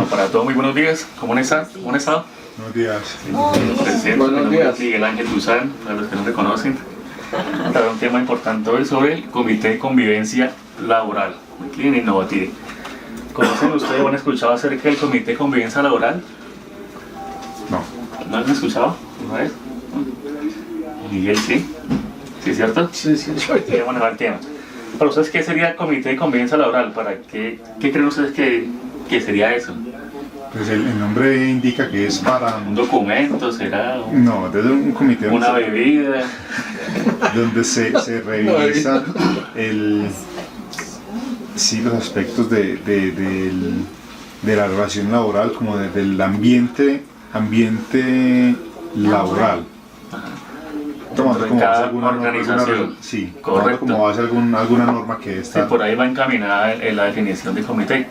para todos, muy buenos días. ¿Cómo han estado? Buenos días. Buenos días. Miguel Ángel Duzán, para los que no me conocen. Para un tema importante hoy sobre el Comité de Convivencia Laboral, aquí en Innovative. ¿Conocen ustedes o han escuchado acerca del Comité de Convivencia Laboral? No. ¿No lo han escuchado? ¿No es? Miguel, sí. ¿Sí es cierto? Sí. Voy a manejar el tema. Para ustedes, ¿qué sería el Comité de Convivencia Laboral? ¿Qué creen ustedes que sería eso? Pues el nombre indica que es para... ¿Un documento? ¿Será? No, desde un comité ¿Una bebida? donde se revisa los aspectos de la relación laboral, como del ambiente laboral. Tomando como base alguna organización. Sí, correcto. Como base alguna norma que está. Sí, por ahí va encaminada en la definición de comité.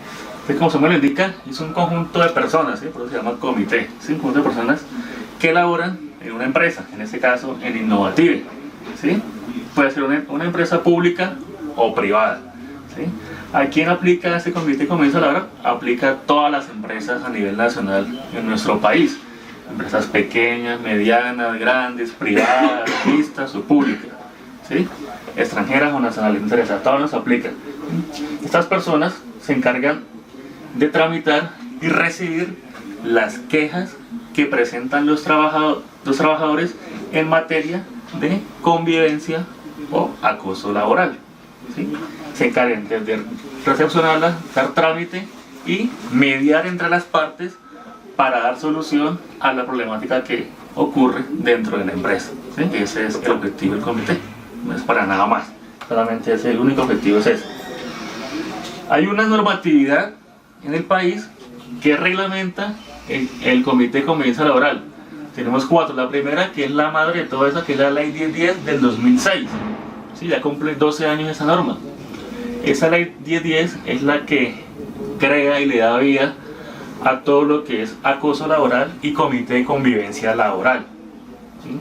Entonces, como su nombre lo indica, es un conjunto de personas, ¿sí? Por eso se llama comité. ¿Sí? Un conjunto de personas que laboran en una empresa, en este caso en Innovative. ¿Sí? Puede ser una empresa pública o privada. ¿Sí? ¿A quién aplica este comité de convivencia laboral? Aplica a todas las empresas a nivel nacional en nuestro país. Empresas pequeñas, medianas, grandes, privadas, mixtas o públicas, ¿sí? Extranjeras o nacionales, no interesa, a todos nos aplican. Estas personas se encargan de tramitar y recibir las quejas que presentan los trabajadores en materia de convivencia o acoso laboral, ¿sí? Se encargan de recepcionarlas, dar trámite y mediar entre las partes para dar solución a la problemática que ocurre dentro de la empresa, ¿sí? Ese es el objetivo del comité, no es para nada más, solamente ese, el único objetivo es ese. Hay una normatividad en el país que reglamenta el comité de convivencia laboral. Tenemos 4, la primera, que es la madre de todo eso, que es la ley 1010 del 2006, ¿sí? Ya cumple 12 años esa norma. Esa ley 1010 es la que crea y le da vida a todo lo que es acoso laboral y comité de convivencia laboral, ¿sí?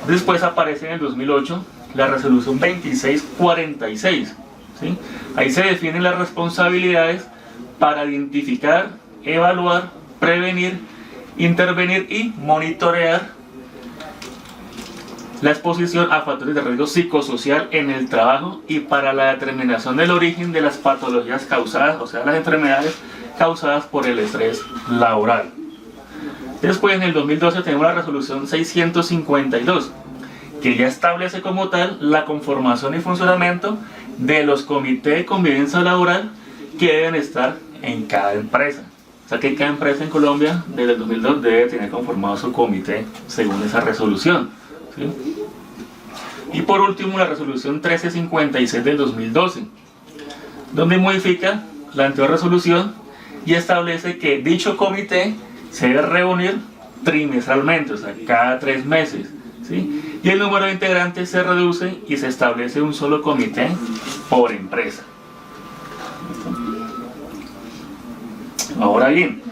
Después aparece en el 2008 la resolución 2646, ¿sí? Ahí se definen las responsabilidades para identificar, evaluar, prevenir, intervenir y monitorear la exposición a factores de riesgo psicosocial en el trabajo y para la determinación del origen de las patologías causadas, o sea, las enfermedades causadas por el estrés laboral. Después, en el 2012, tenemos la resolución 652, que ya establece como tal la conformación y funcionamiento de los comités de convivencia laboral que deben estar en cada empresa. O sea que cada empresa en Colombia, desde el 2002, debe tener conformado su comité según esa resolución, ¿sí? Y por último, la resolución 1356 del 2012, donde modifica la anterior resolución y establece que dicho comité se debe reunir trimestralmente, o sea, cada 3 meses, ¿sí? Y el número de integrantes se reduce y se establece un solo comité por empresa. Ahora bien,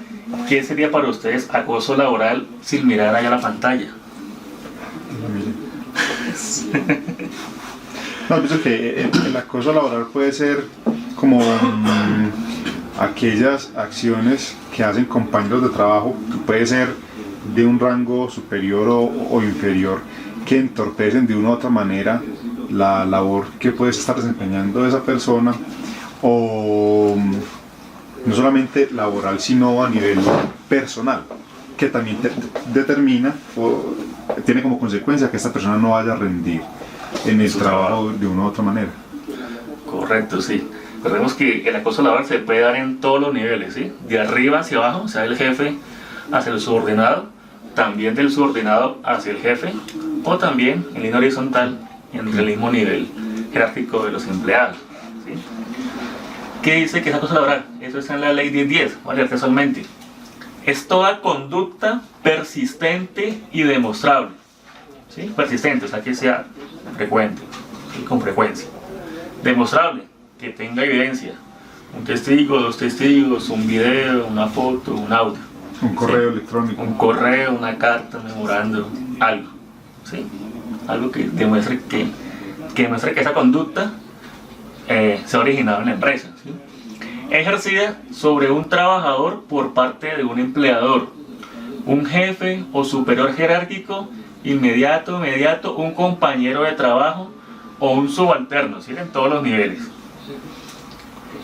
¿qué sería para ustedes acoso laboral sin mirar allá la pantalla? No, pienso que el acoso laboral puede ser como aquellas acciones que hacen compañeros de trabajo, que puede ser de un rango superior o inferior, que entorpecen de una u otra manera la labor que puede estar desempeñando esa persona, o no solamente laboral, sino a nivel personal, que también determina o tiene como consecuencia que esta persona no vaya a rendir en el trabajo de una u otra manera. Correcto, sí. Recordemos que el acoso laboral se puede dar en todos los niveles, ¿sí? De arriba hacia abajo, o sea, del jefe hacia el subordinado, también del subordinado hacia el jefe, o también en línea horizontal entre el mismo nivel jerárquico de los empleados, ¿sí? ¿Qué dice que es acoso laboral? Eso está en la ley 1010, voy a leer textualmente. Es toda conducta persistente y demostrable, ¿sí? Persistente, o sea, que sea frecuente, ¿sí? Con frecuencia. Demostrable, que tenga evidencia, un testigo, 2 testigos, un video, una foto, un audio, un correo, ¿sí? Electrónico, un correo, una carta, un memorando, algo, ¿sí? Algo que demuestre que esa conducta se ha originado en la empresa, ¿sí? ejercida sobre un trabajador por parte de un empleador, un jefe o superior jerárquico, inmediato, un compañero de trabajo o un subalterno, ¿sí? En todos los niveles.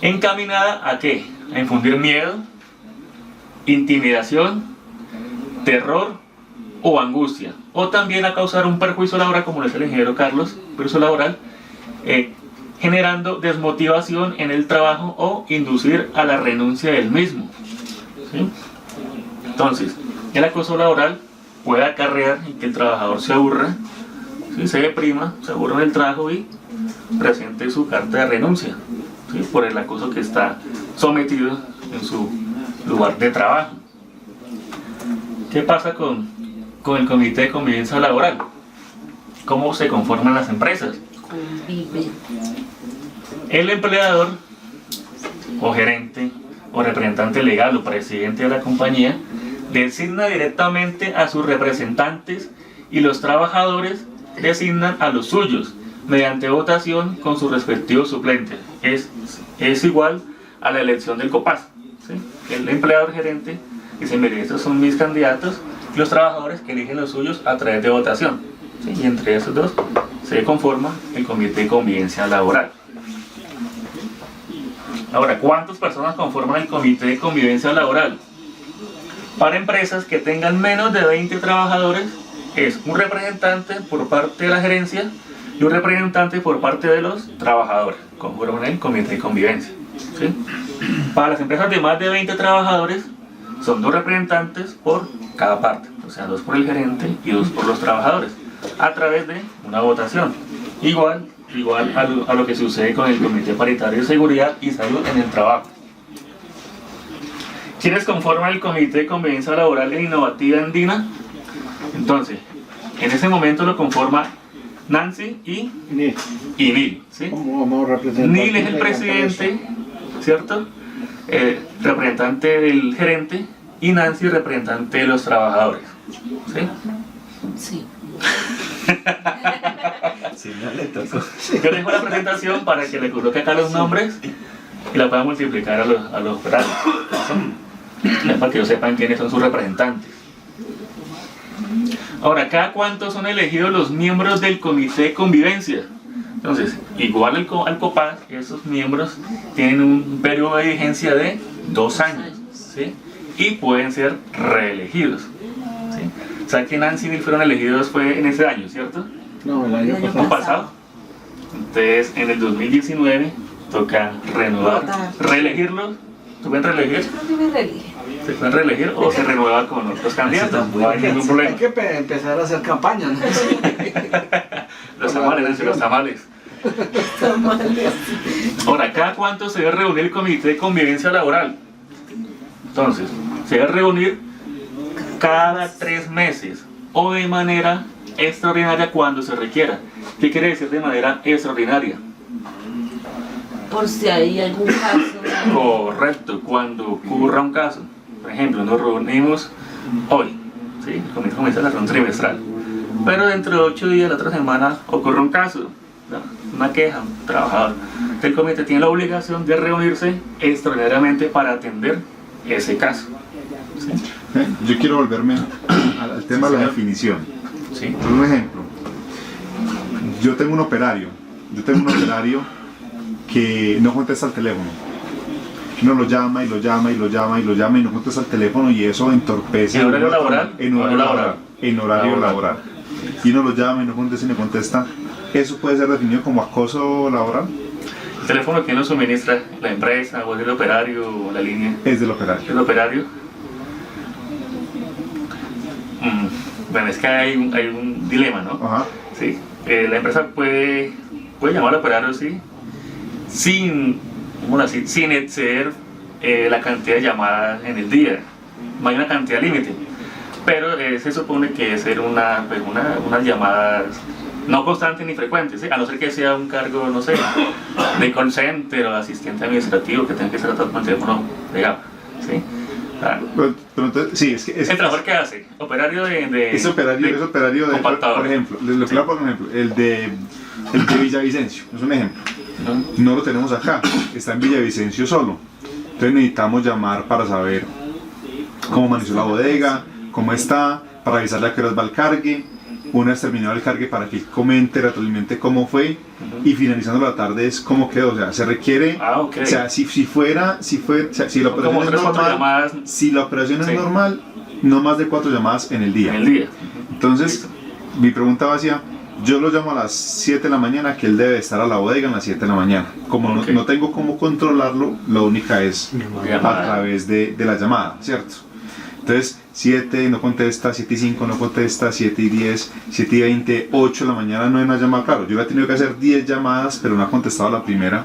¿Encaminada a qué? A infundir miedo, intimidación, terror o angustia, o también a causar un perjuicio laboral, como lo dice el ingeniero Carlos, perjuicio laboral, generando desmotivación en el trabajo o inducir a la renuncia del mismo, ¿sí? Entonces, el acoso laboral puede acarrear en que el trabajador se aburra, ¿sí? Se deprima, se aburra en el trabajo y presente su carta de renuncia, ¿sí? Por el acoso que está sometido en su lugar de trabajo. ¿Qué pasa con el Comité de Convivencia Laboral? ¿Cómo se conforman las empresas? El empleador o gerente o representante legal o presidente de la compañía designa directamente a sus representantes y los trabajadores designan a los suyos mediante votación con sus respectivos suplentes. Es igual a la elección del COPAS, ¿sí? El empleador gerente dice: mire, estos son mis candidatos, y los trabajadores que eligen los suyos a través de votación, ¿sí? Y entre esos dos se conforma el Comité de Convivencia Laboral. Ahora, ¿cuántas personas conforman el Comité de Convivencia Laboral? Para empresas que tengan menos de 20 trabajadores, es un representante por parte de la gerencia y un representante por parte de los trabajadores, conforman el Comité de Convivencia, ¿sí? Para las empresas de más de 20 trabajadores, son 2 representantes por cada parte, o sea, 2 por el gerente y 2 por los trabajadores, a través de una votación, igual a lo que sucede con el Comité Paritario de Seguridad y Salud en el Trabajo. ¿Quiénes conforman el Comité de Convivencia Laboral en Innovativa Andina? Entonces, en ese momento lo conforma Nancy y Nil, ¿sí? Nil es el presidente, ¿cierto? Representante del gerente, y Nancy representante de los trabajadores, ¿sí? Sí. Sí, no le tocó. Yo dejo la presentación para que le coloque acá los nombres y la pueda multiplicar a los operarios, para que ellos sepan quiénes son sus representantes. Ahora, ¿cada cuánto son elegidos los miembros del Comité de Convivencia? Entonces, igual al COPAS, esos miembros tienen un periodo de vigencia de 2 años, ¿sí? Y pueden ser reelegidos, ¿sí? O sea que Nancy y Nil fueron elegidos fue en ese año, ¿cierto? No, el año pasado. Entonces, en el 2019 toca renovar, reelegirlos. ¿Se pueden reelegir? ¿Se pueden reelegir o se renueva con otros candidatos? No hay ningún problema. Hay que empezar a hacer campaña, ¿no? Los tamales, Nancy, los tamales. Ahora, ¿cada cuánto se debe reunir el Comité de Convivencia Laboral? Entonces, se debe reunir cada 3 meses o de manera extraordinaria cuando se requiera. ¿Qué quiere decir de manera extraordinaria? Por si hay algún caso. Correcto, cuando ocurra un caso. Por ejemplo, nos reunimos hoy, ¿sí? El comité comienza la reunión trimestral, pero dentro de 8 días, la otra semana, ocurre un caso, ¿no? Una queja, un trabajador. El comité tiene la obligación de reunirse extraordinariamente para atender ese caso, ¿sí? Yo quiero volverme al tema de la definición. ¿Sí? Por un ejemplo, yo tengo un operario que no contesta el teléfono. Uno lo llama y lo llama y lo llama y lo llama y no contesta el teléfono, y eso entorpece. ¿En horario laboral? En horario laboral. Y uno lo llama y no contesta y no contesta. ¿Eso puede ser definido como acoso laboral? ¿El teléfono quién lo suministra? ¿La empresa o es del operario o la línea? Es del operario. ¿El operario? Bueno, es que hay un dilema, ¿no? Ajá. Sí. La empresa puede llamar al operario, sí, sin exceder la cantidad de llamadas en el día. No hay una cantidad límite, pero se supone que debe ser unas llamadas no constantes ni frecuentes, ¿sí? A no ser que sea un cargo, no sé, de call center o asistente administrativo que tenga que ser tratado con el teléfono pegado, ¿sí? Pero entonces, sí, ¿El trabajador qué hace? Operario de ese operario de, compactador. por ejemplo, les voy a poner un ejemplo, el de Villavicencio, es un ejemplo. No lo tenemos acá, está en Villavicencio solo. Entonces necesitamos llamar para saber cómo amaneció la bodega, cómo está, para avisarle a qué horas va el cargue, una vez terminado el cargue para que comente, retroalimente cómo fue, y finalizando la tarde es cómo quedó. O sea, se requiere, Ok. o sea, si la Como operación es 3 o 4 normal, llamadas si la operación Sí. es normal, no más de 4 llamadas en el día. en el día. Entonces, mi pregunta va hacia, yo lo llamo a las 7 de la mañana, que él debe estar a la bodega a las 7 de la mañana. Como Ok. no tengo cómo controlarlo, lo única es a Llamada. través de la llamada, ¿cierto? Entonces, 7 no contesta, 7 y 5 no contesta, 7 y 10, 7 y 20, 8 de la mañana no hay una llamada. Claro, yo le he tenido que hacer 10 llamadas, pero no ha contestado la primera.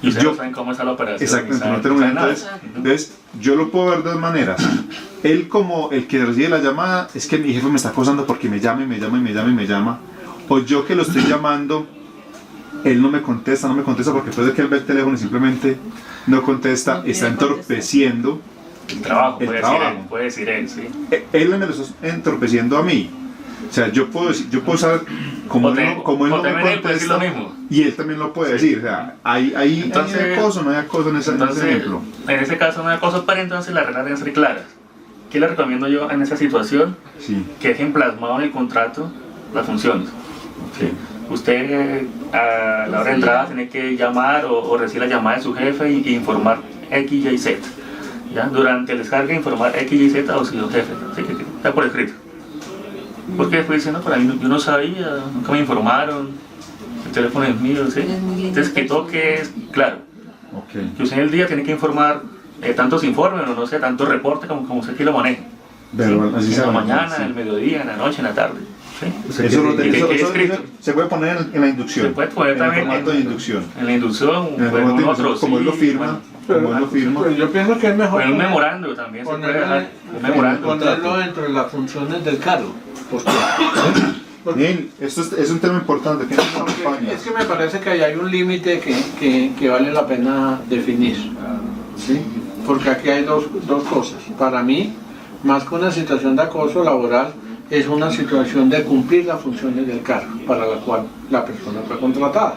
Y ustedes Yo- no saben cómo está la operación. Exactamente, ni no saben- tengo saben nada. entonces, yo lo puedo ver de dos maneras. Él como el que recibe la llamada, es que mi jefe me está acosando porque me llama y me llama y me llama y me llama. O yo que lo estoy llamando, él no me contesta porque después de que él ve el teléfono y simplemente no contesta, No está quiere entorpeciendo. El trabajo, El puede, trabajo. Decir él, puede decir él, sí. Él me lo está entorpeciendo a mí. O sea, yo puedo saber como O te- él no o me también él puede decir lo contesta mismo. y él también lo puede decir. O sea, hay Entonces- acoso, no hay acoso en ese ejemplo. En ese caso no hay acoso, pero entonces las reglas deben ser claras. ¿Qué le recomiendo yo en esa situación? Sí. Que dejen plasmado en el contrato las funciones. ¿sí? Usted a la hora de entrada tiene que llamar o recibir la llamada de su jefe y informar X, Y, Z. ¿ya? Durante el descargue informar X, Y, Z o su jefe. Así que está por escrito. Porque después diciendo, para mí yo no sabía, nunca me informaron, el teléfono es mío, ¿sí? Es muy lindo Entonces que persona. toque es claro. Ok. Que usted en el día tiene que informar tantos informes o no sé, tantos reportes como usted quiera lo maneje. Pero ¿sí? así En se la va, mañana, sí. en el mediodía, en la noche, en la tarde. ¿sí? Eso, que quede escrito. se puede poner en la inducción. Se puede poner en también el formato de inducción. En la inducción, En el o en formato de un inducción, otro, como él lo sí, firma, bueno, como él lo firma. Pero yo pienso que es o mejor en un poner- memorando también se puede ponerlo, dejar. Un memorando. ponerlo dentro de las funciones del cargo. Porque, Bien, esto es un tema importante. Que no porque acompaña. es que me parece que ahí hay un límite que vale la pena definir. ¿sí? Porque aquí hay dos cosas. Para mí, más que una situación de acoso laboral, es una situación de cumplir las funciones del cargo para la cual la persona fue contratada.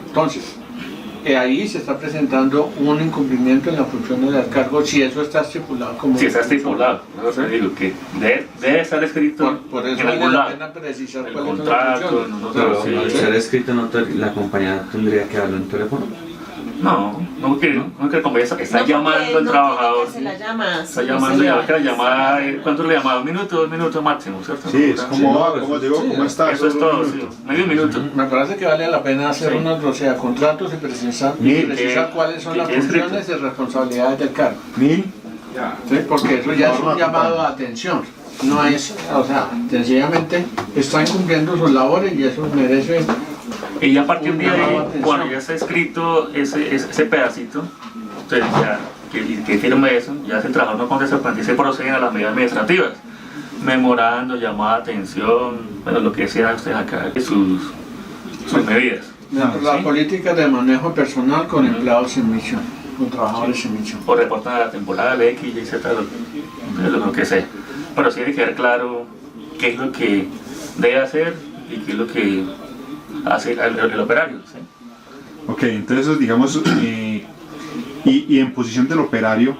Entonces, ahí se está presentando un incumplimiento en las funciones del cargo si eso está estipulado como... Si está estipulado, ¿no? Digo que debe estar escrito Por eso en vale algún la lado. pena precisar El cuáles son las contrato, funciones. en un Pero otro, al sí. ser escrito, la compañía tendría que darlo en teléfono. No que la compañía está No, llamando porque al no trabajador. tiene que hacer la llamada, Está sí, llamando no y se a le ver que la va. llamada, ¿cuánto le llamaba? 1 minuto, 2 minutos máximo, ¿cierto? Sí, es como, Sí, ¿cómo llegó? ¿Cómo está? Eso es Solo un todo, sí. minuto. Medio minuto. Me parece que vale la pena hacer Sí. unos, o sea, contratos y precisar, Mil, precisar cuáles son que las quede escrito. funciones y responsabilidades del cargo. Mil. ¿sí? Porque eso ya es Norma, un llamado de atención. No es, o sea, sencillamente están cumpliendo sus labores y eso merece. Y ya a partir de Un llamado ahí, de atención. cuando ya está escrito ese pedacito, entonces ya, que firme eso, ya si el trabajador no contesta, pues se proceden a las medidas administrativas. Memorando, llamada de atención, bueno, lo que sea ustedes acá, sus medidas. Dentro de las sí. políticas de manejo personal con empleados sin misión, con trabajadores sin misión. O reportan a la temporada de X, Y, Z, lo que sea. Pero sí tiene que quedar claro qué es lo que debe hacer y qué es lo que hace el operario. ¿sí? Ok, entonces digamos, y en posición del operario,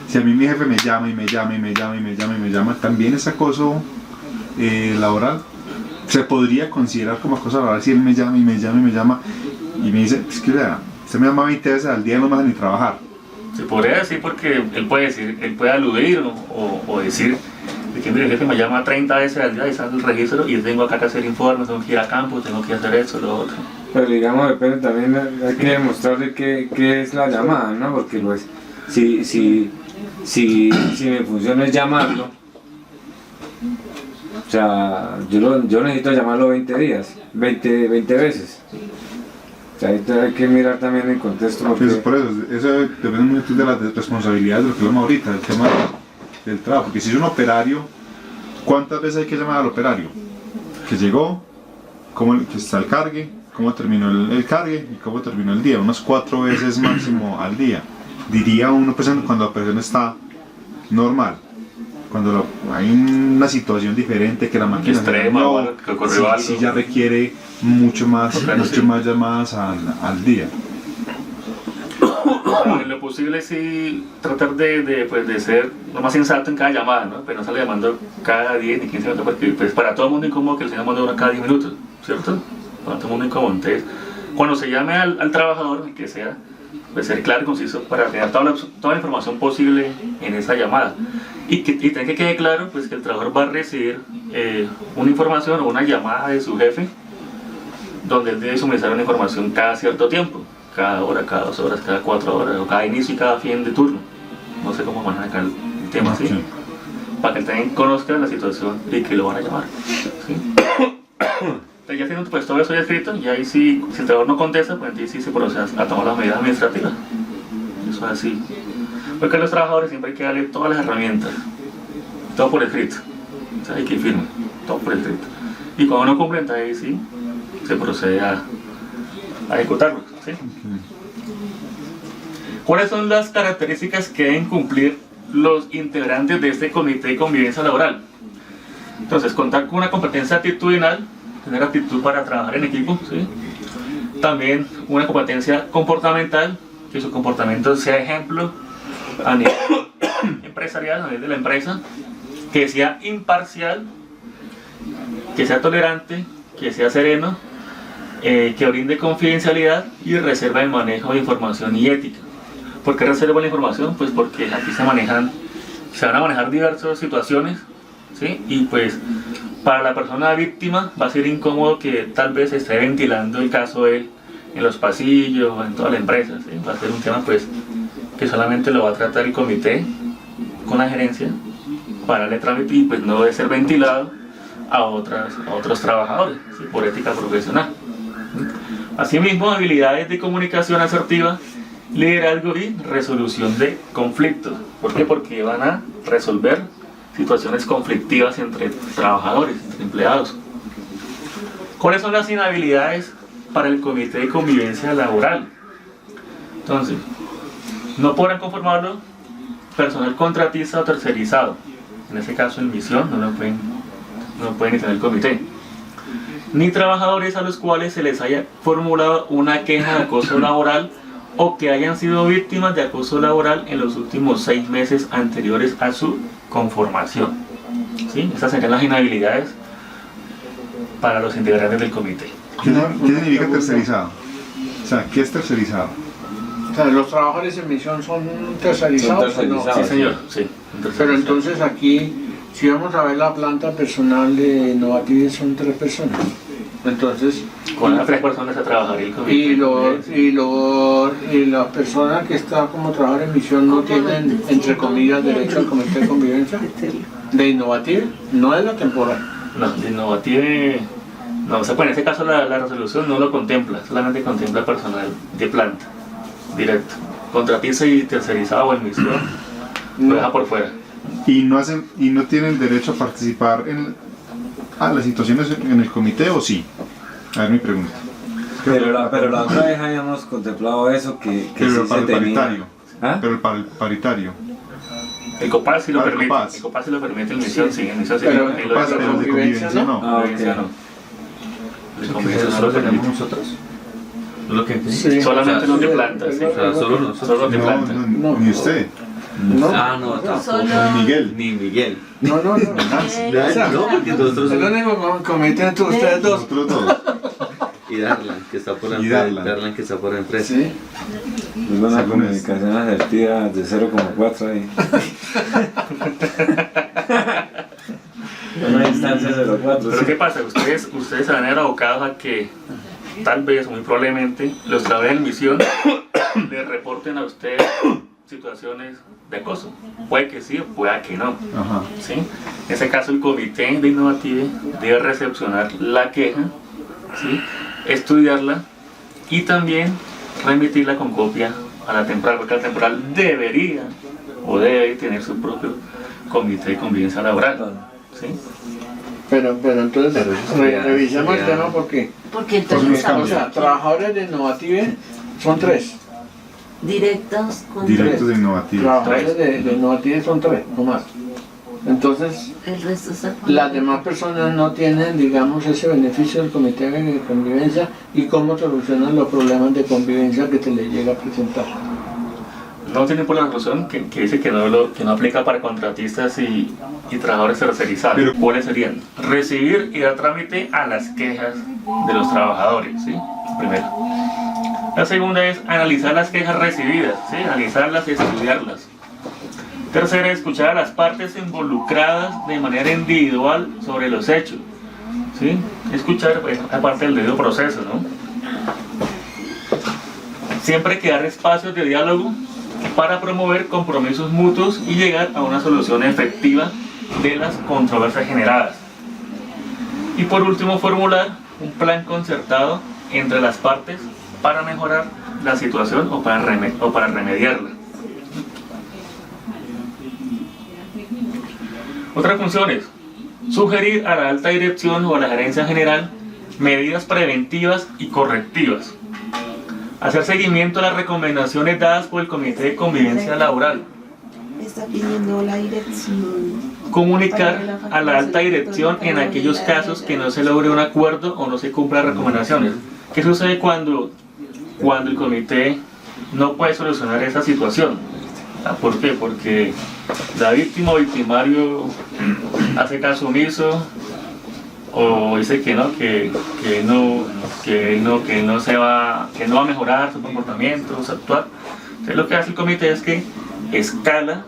si a mí mi jefe me llama y me llama y me llama y me llama y me llama, ¿también es acoso laboral? ¿Se podría considerar como acoso laboral si él me llama y me llama y me llama y me dice, es que vea, usted me llama 20 veces al día y no me deja ni trabajar? Se podría decir porque él puede aludir o decir de que mire, el jefe me llama 30 veces al día y sale el registro y tengo acá que hacer informes, tengo que ir a campo, tengo que hacer eso, lo otro. Pero digamos, depende también, hay que demostrarle qué es la llamada, ¿no? Porque pues, si mi función es llamarlo, o sea, yo necesito llamarlo 20 días, 20 veces. O sea, ahí hay que mirar también el contexto porque... Pues por eso depende mucho de las responsabilidades de lo que hablamos ahorita, el tema del trabajo. Porque si es un operario, ¿cuántas veces hay que llamar al operario? Que llegó, que está el cargue, cómo terminó el cargue y cómo terminó el día. Unas 4 veces máximo al día. Diría uno pues, cuando la persona está normal. Cuando hay una situación diferente, que la máquina se Extrema, dañó, bueno, que ocurrió algo. sí ya requiere mucho más Claro, sí. llamadas al día. en lo posible sí tratar de ser lo más sensato en cada llamada, ¿no? Pero no sale llamando cada 10 ni 15 minutos, porque pues para todo el mundo es incómodo que le estén llamando a uno cada 10 minutos, ¿cierto? Para todo el mundo es incómodo. Entonces, cuando se llame al trabajador, el que sea, pues ser claro y conciso para tener toda la información posible en esa llamada. Y también que quede claro pues, que el trabajador va a recibir una información o una llamada de su jefe, donde él debe suministrar una información cada cierto tiempo, cada hora, cada 2 horas, cada 4 horas, o cada inicio y cada fin de turno. No sé cómo manejan acá el tema, ¿sí? Para que él también conozca la situación y que lo van a llamar, ¿sí? Entonces, ya teniendo pues, todo eso ya escrito, y ahí sí, si el trabajador no contesta, pues entonces sí se procede a tomar las medidas administrativas. Eso es así. Porque a los trabajadores siempre hay que darle todas las herramientas, todo por escrito. O sea, hay que firme, todo por escrito. Y cuando no cumplen, ahí sí se procede a ejecutarlo, ¿sí? ¿Cuáles son las características que deben cumplir los integrantes de este comité de convivencia laboral? Entonces, contar con una competencia actitudinal, tener actitud para trabajar en equipo, ¿sí? También una competencia comportamental, que su comportamiento sea ejemplo a nivel empresarial, a nivel de la empresa, que sea imparcial, que sea tolerante, que sea sereno, que brinde confidencialidad y reserva de manejo de información y ética. ¿Por qué reserva la información? Pues porque aquí se van a manejar diversas situaciones, ¿sí? Y pues para la persona víctima va a ser incómodo que tal vez esté ventilando el caso de él en los pasillos o en toda la empresa, ¿sí? Va a ser un tema pues que solamente lo va a tratar el comité con la gerencia para darle trámite y pues no debe ser ventilado a otros trabajadores, ¿sí? Por ética profesional. Asimismo, habilidades de comunicación asertiva, liderazgo y resolución de conflictos. ¿Por qué? Porque van a resolver situaciones conflictivas entre trabajadores, entre empleados. ¿Cuáles son las inhabilidades para el comité de convivencia laboral? Entonces, no podrán conformarlo personal contratista o tercerizado. En este caso, en misión, no pueden tener el comité. Ni trabajadores a los cuales se les haya formulado una queja de acoso laboral o que hayan sido víctimas de acoso laboral en los últimos 6 meses anteriores a su conformación. ¿Sí? Estas serían las inhabilidades para los integrantes del comité. ¿Qué significa tercerizado? O sea, ¿qué es tercerizado? O sea, los trabajadores en misión son tercerizados. Son tercerizados. Sí, señor. Sí, Pero entonces aquí, si vamos a ver la planta personal de Innovative, son 3 personas. Entonces, con las 3 personas a trabajar el comité. y las personas que están como trabajadores en misión no tienen, entre comillas, derecho al comité de convivencia de Innovative, no es la temporal. No, de Innovative, no, o sea, pues en este caso la resolución no lo contempla, solamente contempla personal de planta, directo. Contratista y tercerizado o en misión, lo deja por fuera. ¿Y no tienen derecho a participar en las situaciones en el comité o sí? A ver mi pregunta. Pero la otra vez habíamos contemplado eso que Pero sí para se el tenía. paritario. ¿Ah? Pero para el paritario. El COPAS sí lo Para el permite, COPAS. el COPAS sí lo permite, en misión sí, en misión sí. Pero en el lo COPAS, de pero de convivencia no. Ah, ok. convivencia no. El ¿Eso convivencia solo solo lo tenemos permite. nosotros? ¿Es lo que Sí. Solamente O sea, los de planta, sí. O sea, solo nosotros. Solo los de planta. No, ni usted, No. Ah, no, tampoco. Solo- ni Miguel. Ni Miguel. No. No, porque nosotros El único comité entre ustedes dos. Nosotros dos. y Darlan, que está por la Y empresa. Darlan. Darlan, que está por la empresa. Sí. Una Según comunicación asertiva de 0,4 ahí. Una distancia 0,4. Pero sí. ¿qué pasa? Ustedes se van a ver abocados a que tal vez, muy probablemente, los trabajadores en misión les reporten a ustedes situaciones de acoso. Puede que sí, puede que no. Ajá. ¿Sí? En ese caso, el comité de Innovative debe recepcionar la queja, ¿sí? Estudiarla y también remitirla con copia a la temporal, porque la temporal debería o debe tener su propio comité de convivencia laboral. ¿Sí? Pero entonces revisemos el tema porque, Porque entonces o sea, trabajadores de Innovative son 3. directos con Directos de innovativos. Trabajadores de Innovative son 3, no más. Entonces, el resto está con las demás personas no tienen, digamos, ese beneficio del comité de convivencia y cómo solucionan los problemas de convivencia que se les llega a presentar. no tiene por la resolución que dice que no aplica para contratistas y trabajadores tercerizados. Pero- ¿Cuáles serían? Recibir y dar trámite a las quejas de los trabajadores, ¿sí? Primero. La segunda es analizar las quejas recibidas, ¿sí? Analizarlas y estudiarlas. Tercera, escuchar a las partes involucradas de manera individual sobre los hechos, ¿sí? Escuchar, pues, aparte del debido proceso, ¿no? Siempre hay que dar espacios de diálogo para promover compromisos mutuos y llegar a una solución efectiva de las controversias generadas. Y por último, formular un plan concertado entre las partes para mejorar la situación o para remediarla. Otras funciones: sugerir a la alta dirección o a la gerencia general medidas preventivas y correctivas. Hacer seguimiento a las recomendaciones dadas por el Comité de Convivencia Laboral. Está pidiendo la dirección. Comunicar a la alta dirección en aquellos casos que no se logre un acuerdo o no se cumplan las recomendaciones. ¿Qué sucede cuando el comité no puede solucionar esa situación? ¿Por qué? Porque la víctima o victimario hace caso omiso o dice que no va a mejorar su comportamiento, su actuar. Entonces lo que hace el comité es que escala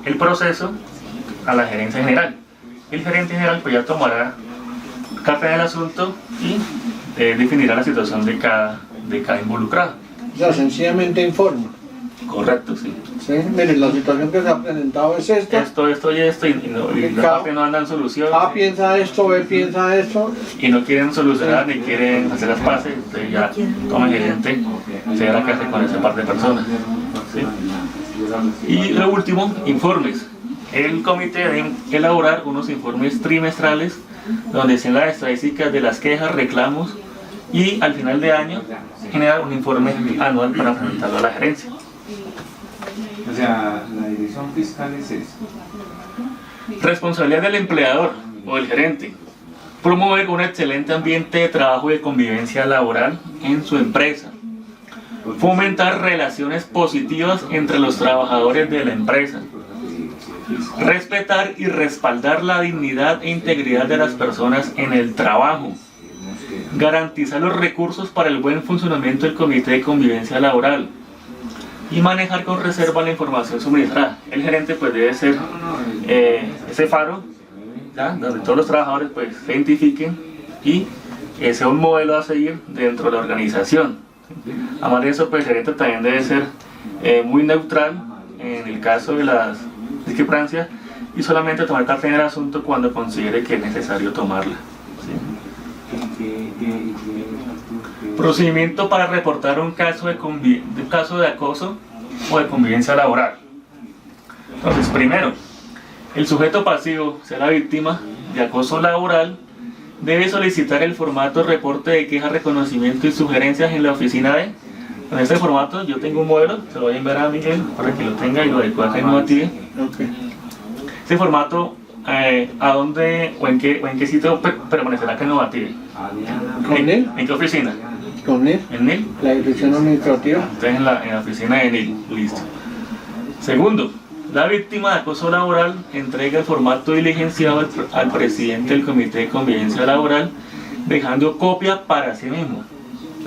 el proceso a la gerencia general. El gerente general pues ya tomará carta del asunto y definirá la situación de cada involucrado. O sea, sencillamente informa. Correcto, sí. ¿Sí? Mire, la situación que se ha presentado es esta. Esto y las partes no andan soluciones. A piensa esto, B piensa esto. Y no quieren solucionar ni quieren hacer las paces, entonces ya como gerente se da la casa con esa parte de personas. ¿Sí? Y lo último, informes. El comité debe elaborar unos informes trimestrales donde estén las estadísticas de las quejas, reclamos y al final de año generar un informe anual para presentarlo a la gerencia. O sea, la dirección fiscal es eso. Responsabilidad del empleador o del gerente: promover un excelente ambiente de trabajo y de convivencia laboral en su empresa. Fomentar relaciones positivas entre los trabajadores de la empresa. Respetar y respaldar la dignidad e integridad de las personas en el trabajo. Garantizar los recursos para el buen funcionamiento del Comité de Convivencia Laboral. Y manejar con reserva la información suministrada. El gerente pues debe ser ese faro, ¿ya? Donde todos los trabajadores pues se identifiquen y sea un modelo a seguir dentro de la organización. Además de eso, pues el gerente también debe ser muy neutral en el caso de las discrepancias y solamente tomar carta en el asunto cuando considere que es necesario tomarla. ¿Sí? Procedimiento para reportar un caso de acoso o de convivencia laboral. Entonces, primero, el sujeto pasivo, sea la víctima de acoso laboral, debe solicitar el formato reporte de queja, reconocimiento y sugerencias en la oficina de... En este formato yo tengo un modelo, se lo voy a enviar a Miguel para que lo tenga y lo adecue a Innovative. Este formato, ¿a dónde o en qué sitio permanecerá Innovative? ¿Con él? ¿En qué oficina? Con él. ¿En NIL? La dirección administrativa. Entonces en la oficina de NIL, listo. Segundo, la víctima de acoso laboral entrega el formato diligenciado al presidente del Comité de Convivencia Laboral, dejando copia para sí mismo.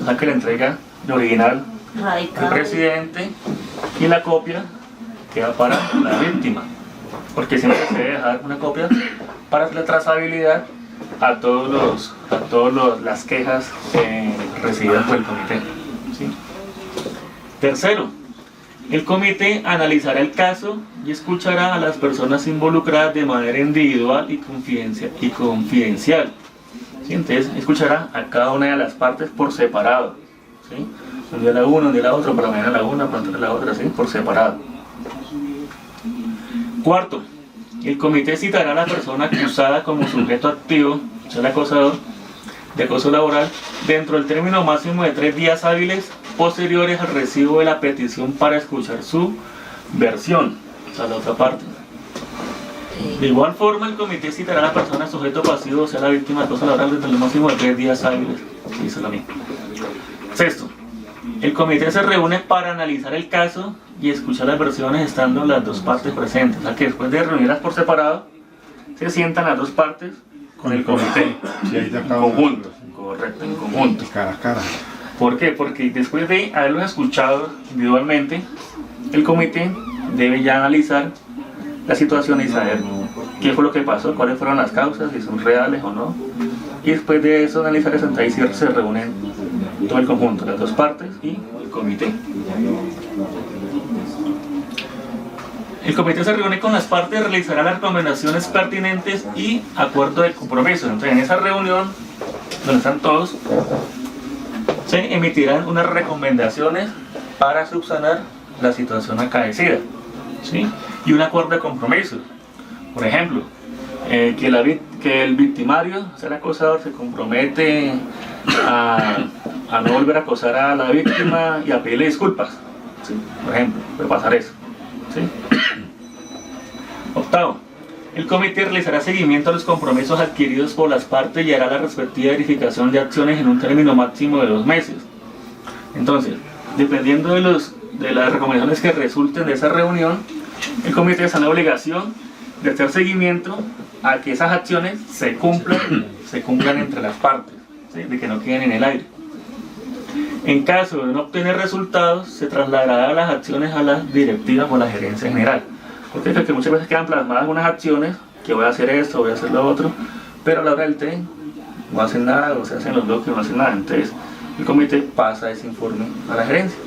O sea que la entrega de original al presidente y la copia queda para la víctima. Porque siempre se debe dejar una copia para la trazabilidad a todas las quejas recibidas por el comité. ¿Sí? Tercero, el comité analizará el caso y escuchará a las personas involucradas de manera individual y confidencial. ¿Sí? Entonces escuchará a cada una de las partes por separado. ¿Sí? Un día la una, un día la otra, para mañana la una, para otra la otra, ¿sí? Por separado. Cuarto, el comité citará a la persona acusada como sujeto activo, o sea, el acosador, de acoso laboral, dentro del término máximo de 3 días hábiles posteriores al recibo de la petición para escuchar su versión, o sea, la otra parte. De igual forma, el comité citará a la persona sujeto pasivo, o sea, la víctima de acoso laboral, dentro del máximo de 3 días hábiles. Sí, eso es lo mismo. Sexto, El comité se reúne para analizar el caso y escuchar las versiones estando las dos partes presentes. O sea que después de reunirlas por separado, se sientan las dos partes con el comité. Sí, ahí ya En acabamos. conjunto. Correcto, en conjunto. Cara a cara. ¿Por qué? Porque después de haberlos escuchado individualmente, el comité debe ya analizar la situación y saber qué fue lo que pasó, cuáles fueron las causas, si son reales o no. Y después de eso, analizar eso, ahí sí se reúnen todo el conjunto, las dos partes y el comité. El comité se reúne con las partes, realizará las recomendaciones pertinentes y acuerdo de compromiso. Entonces, en esa reunión, donde están todos, se emitirán unas recomendaciones para subsanar la situación acaecida, ¿sí? Y un acuerdo de compromiso. Por ejemplo, que el victimario, o sea, el acosador, se compromete a no volver a acosar a la víctima y a pedirle disculpas, ¿sí? Por ejemplo, puede pasar eso, ¿sí? Octavo, el comité realizará seguimiento a los compromisos adquiridos por las partes y hará la respectiva verificación de acciones en un término máximo de 2 meses. Entonces, dependiendo de las recomendaciones que resulten de esa reunión, el comité está en la obligación de hacer seguimiento a que esas acciones se cumplan entre las partes, ¿sí? De que no queden en el aire. En caso de no obtener resultados, se trasladará las acciones a las directivas o a la gerencia general. Porque muchas veces quedan plasmadas unas acciones, que voy a hacer esto, voy a hacer lo otro, pero a la hora del té no hacen nada, o se hacen los bloques, no hacen nada. Entonces, el comité pasa ese informe a la gerencia.